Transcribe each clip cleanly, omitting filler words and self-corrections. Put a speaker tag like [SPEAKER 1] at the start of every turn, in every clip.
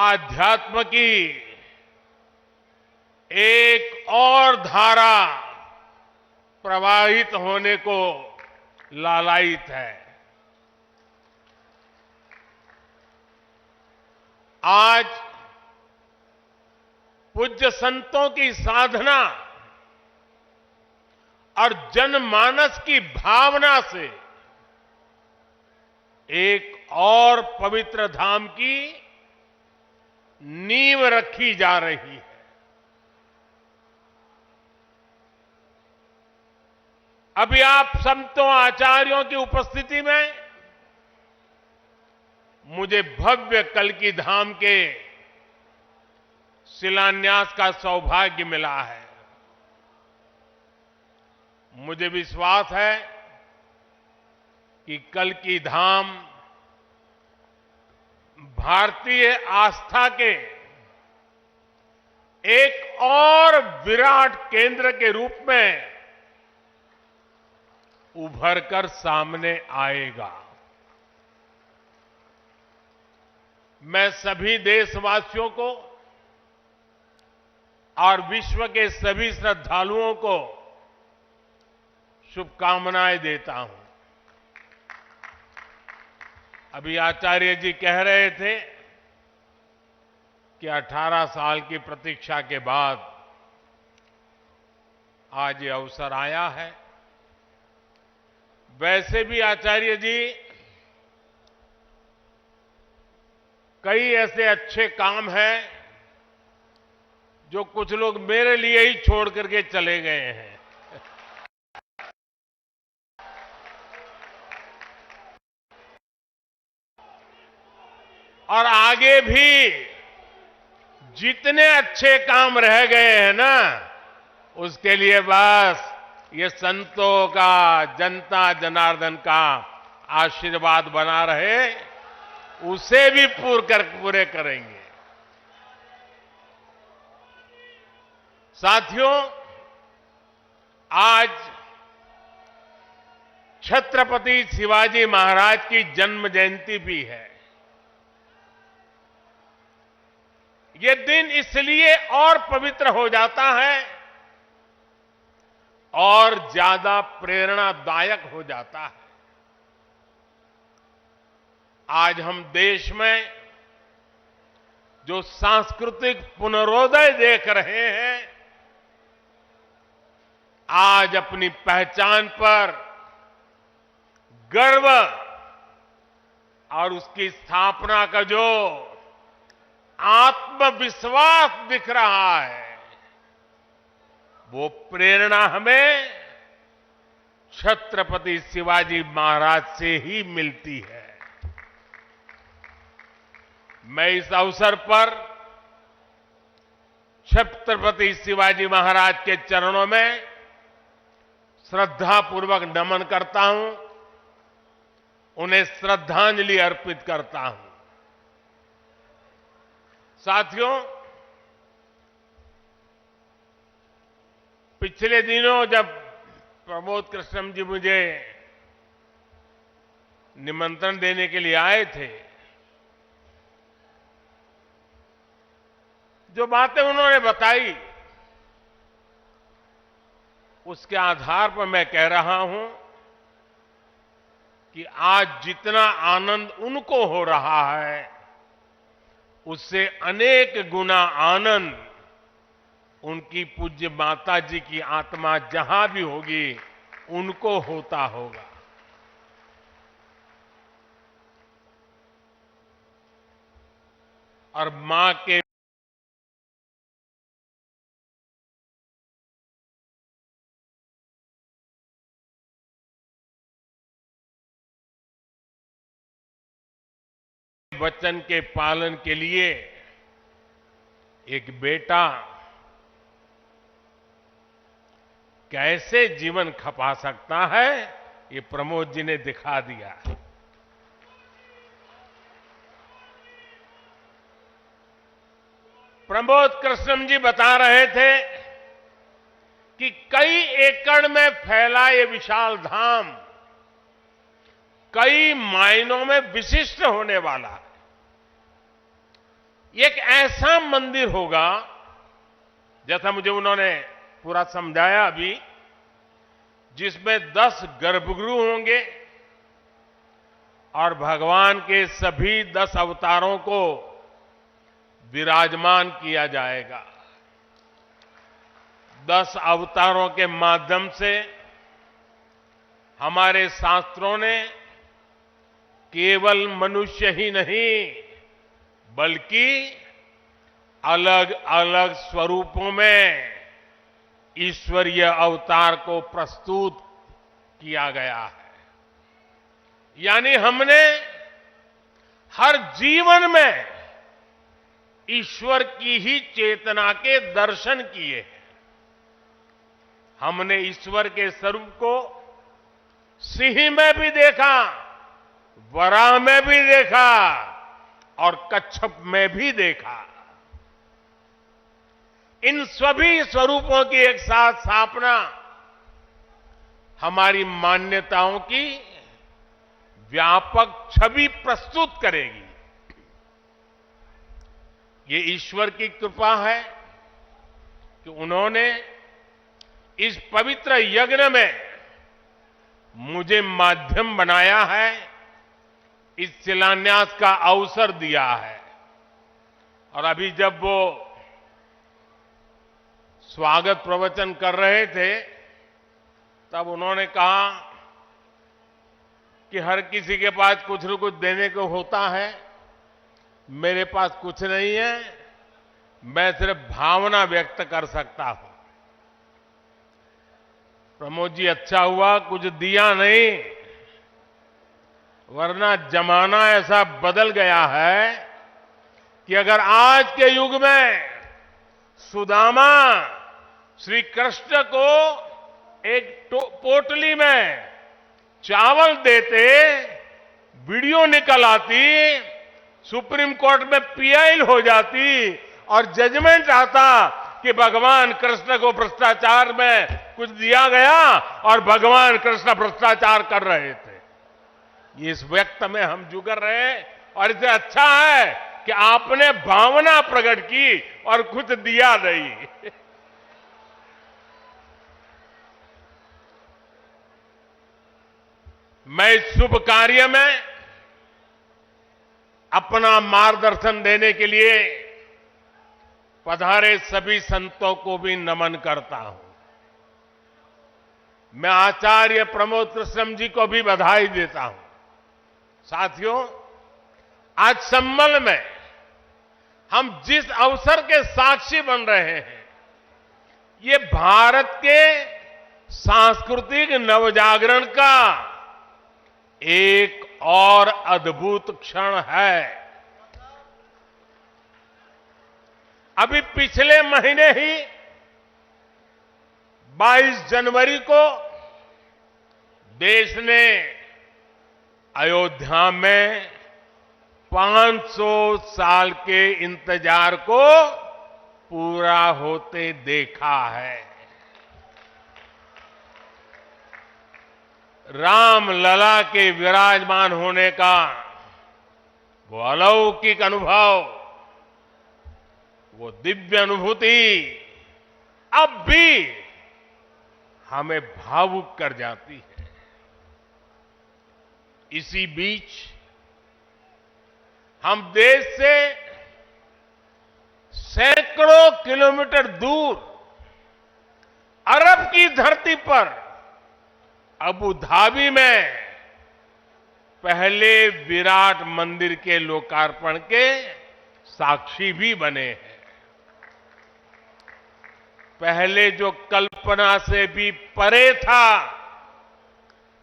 [SPEAKER 1] आध्यात्म की एक और धारा प्रवाहित होने को लालायित है। आज पूज्य संतों की साधना और जनमानस की भावना से एक और पवित्र धाम की नींव रखी जा रही है। अभी आप संतों आचार्यों की उपस्थिति में मुझे भव्य कल्की धाम के शिलान्यास का सौभाग्य मिला है। मुझे विश्वास है कि कल्की धाम भारतीय आस्था के एक और विराट केंद्र के रूप में उभर कर सामने आएगा। मैं सभी देशवासियों को और विश्व के सभी श्रद्धालुओं को शुभकामनाएं देता हूं। अभी आचार्य जी कह रहे थे कि 18 साल की प्रतीक्षा के बाद आज ये अवसर आया है। वैसे भी आचार्य जी कई ऐसे अच्छे काम हैं जो कुछ लोग मेरे लिए ही छोड़ करके चले गए हैं। और आगे भी जितने अच्छे काम रह गए हैं ना, उसके लिए बस ये संतों का, जनता जनार्दन का आशीर्वाद बना रहे, उसे भी पूरे करेंगे। साथियों, आज छत्रपति शिवाजी महाराज की जन्म जयंती भी है। ये दिन इसलिए और पवित्र हो जाता है और ज्यादा प्रेरणादायक हो जाता है। आज हम देश में जो सांस्कृतिक पुनरोदय देख रहे हैं, आज अपनी पहचान पर गर्व और उसकी स्थापना का जो आत्मविश्वास दिख रहा है, वो प्रेरणा हमें छत्रपति शिवाजी महाराज से ही मिलती है। मैं इस अवसर पर छत्रपति शिवाजी महाराज के चरणों में श्रद्धापूर्वक नमन करता हूं, उन्हें श्रद्धांजलि अर्पित करता हूं। साथियों, पिछले दिनों जब प्रमोद कृष्णम जी मुझे निमंत्रण देने के लिए आए थे, जो बातें उन्होंने बताई, उसके आधार पर मैं कह रहा हूं कि आज जितना आनंद उनको हो रहा है, उससे अनेक गुना आनंद उनकी पूज्य माता जी की आत्मा जहां भी होगी, उनको होता होगा। और मां के वचन के पालन के लिए एक बेटा कैसे जीवन खपा सकता है, ये प्रमोद जी ने दिखा दिया। प्रमोद कृष्णम जी बता रहे थे कि कई एकड़ में फैला ये विशाल धाम कई मायनों में विशिष्ट होने वाला है। एक ऐसा मंदिर होगा, जैसा मुझे उन्होंने पूरा समझाया अभी, जिसमें 10 गर्भगृह होंगे और भगवान के सभी 10 अवतारों को विराजमान किया जाएगा। 10 अवतारों के माध्यम से हमारे शास्त्रों ने केवल मनुष्य ही नहीं बल्कि अलग अलग स्वरूपों में ईश्वरीय अवतार को प्रस्तुत किया गया है। यानी हमने हर जीवन में ईश्वर की ही चेतना के दर्शन किए हैं। हमने ईश्वर के स्वरूप को सिंह में भी देखा, वराह में भी देखा और कच्छप में भी देखा। इन सभी स्वरूपों की एक साथ स्थापना हमारी मान्यताओं की व्यापक छवि प्रस्तुत करेगी। ये ईश्वर की कृपा है कि उन्होंने इस पवित्र यज्ञ में मुझे माध्यम बनाया है, इस शिलान्यास का अवसर दिया है। और अभी जब वो स्वागत प्रवचन कर रहे थे तब उन्होंने कहा कि हर किसी के पास कुछ न कुछ देने को होता है, मेरे पास कुछ नहीं है, मैं सिर्फ भावना व्यक्त कर सकता हूं। प्रमोद जी, अच्छा हुआ कुछ दिया नहीं, वरना जमाना ऐसा बदल गया है कि अगर आज के युग में सुदामा श्री कृष्ण को एक पोटली में चावल देते, वीडियो निकल आती, सुप्रीम कोर्ट में पीआई हो जाती और जजमेंट आता कि भगवान कृष्ण को भ्रष्टाचार में कुछ दिया गया और भगवान कृष्ण भ्रष्टाचार कर रहे थे। इस व्यक्त में हम जुगर रहे और इससे अच्छा है कि आपने भावना प्रकट की और कुछ दिया नहीं। मैं इस शुभ कार्य में अपना मार्गदर्शन देने के लिए पधारे सभी संतों को भी नमन करता हूं। मैं आचार्य प्रमोद कृष्णम जी को भी बधाई देता हूं। साथियों, आज सम्मल में हम जिस अवसर के साक्षी बन रहे हैं, ये भारत के सांस्कृतिक नवजागरण का एक और अद्भुत क्षण है। अभी पिछले महीने ही 22 जनवरी को देश ने अयोध्या में 500 साल के इंतजार को पूरा होते देखा है। राम लला के विराजमान होने का वो अलौकिक अनुभव, वो दिव्य अनुभूति अब भी हमें भावुक कर जाती है। इसी बीच हम देश से सैकड़ों किलोमीटर दूर अरब की धरती पर अबू धाबी में पहले विराट मंदिर के लोकार्पण के साक्षी भी बने हैं। पहले जो कल्पना से भी परे था,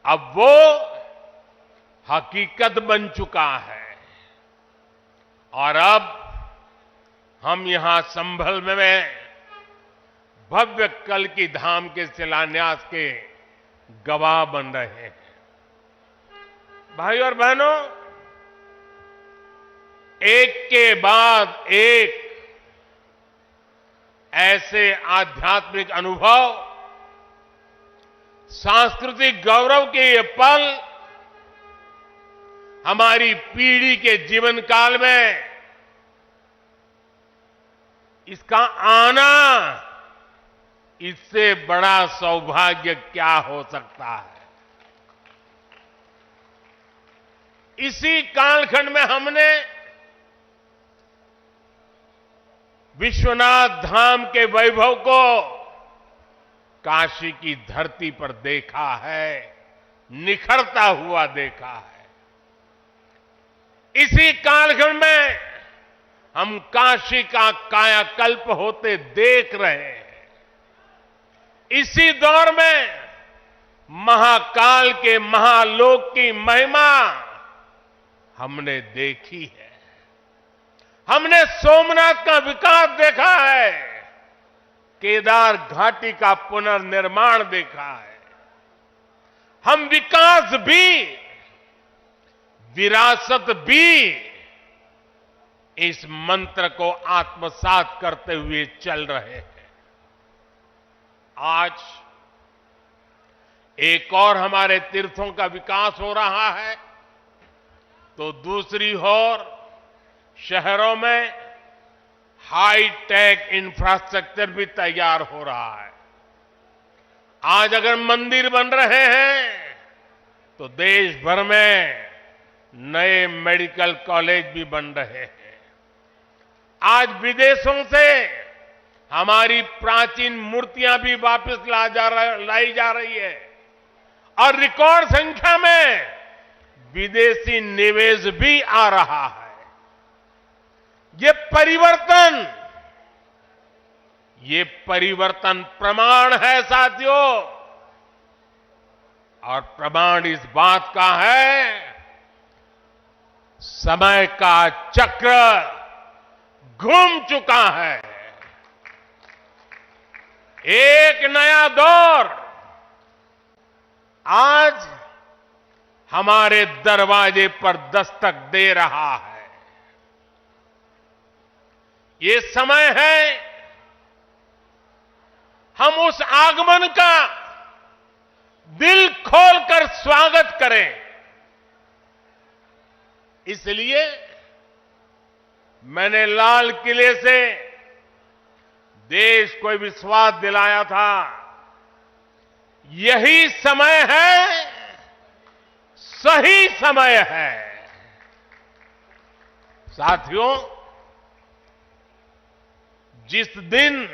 [SPEAKER 1] अब वो हकीकत बन चुका है। और अब हम यहां संभल में भव्य कल की धाम के शिलान्यास के गवाह बन रहे हैं। भाई और बहनों, एक के बाद एक ऐसे आध्यात्मिक अनुभव, सांस्कृतिक गौरव के ये पल हमारी पीढ़ी के जीवन काल में इसका आना, इससे बड़ा सौभाग्य क्या हो सकता है। इसी कालखंड में हमने विश्वनाथ धाम के वैभव को काशी की धरती पर देखा है, निखरता हुआ देखा है। इसी कालखंड में हम काशी का कायाकल्प होते देख रहे हैं। इसी दौर में महाकाल के महालोक की महिमा हमने देखी है। हमने सोमनाथ का विकास देखा है, केदार घाटी का पुनर्निर्माण देखा है। हम विकास भी, विरासत भी इस मंत्र को आत्मसात करते हुए चल रहे हैं। आज एक और हमारे तीर्थों का विकास हो रहा है, तो दूसरी ओर शहरों में हाई टेक इंफ्रास्ट्रक्चर भी तैयार हो रहा है। आज अगर मंदिर बन रहे हैं, तो देश भर में नए मेडिकल कॉलेज भी बन रहे हैं। आज विदेशों से हमारी प्राचीन मूर्तियां भी वापस लाई जा रही है और रिकॉर्ड संख्या में विदेशी निवेश भी आ रहा है। ये परिवर्तन प्रमाण है साथियों, और प्रमाण इस बात का है, समय का चक्र घूम चुका है। एक नया दौर आज हमारे दरवाजे पर दस्तक दे रहा है। ये समय है हम उस आगमन का दिल खोलकर स्वागत करें। इसलिए मैंने लाल किले से देश को विश्वास दिलाया था, यही समय है, सही समय है। साथियों, जिस दिन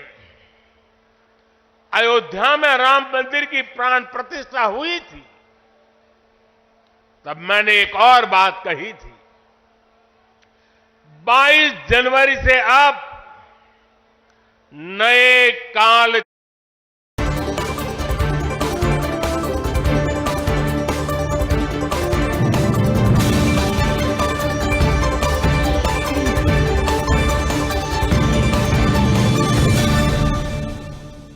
[SPEAKER 1] अयोध्या में राम मंदिर की प्राण प्रतिष्ठा हुई थी, तब मैंने एक और बात कही थी, 22 जनवरी से अब नए काल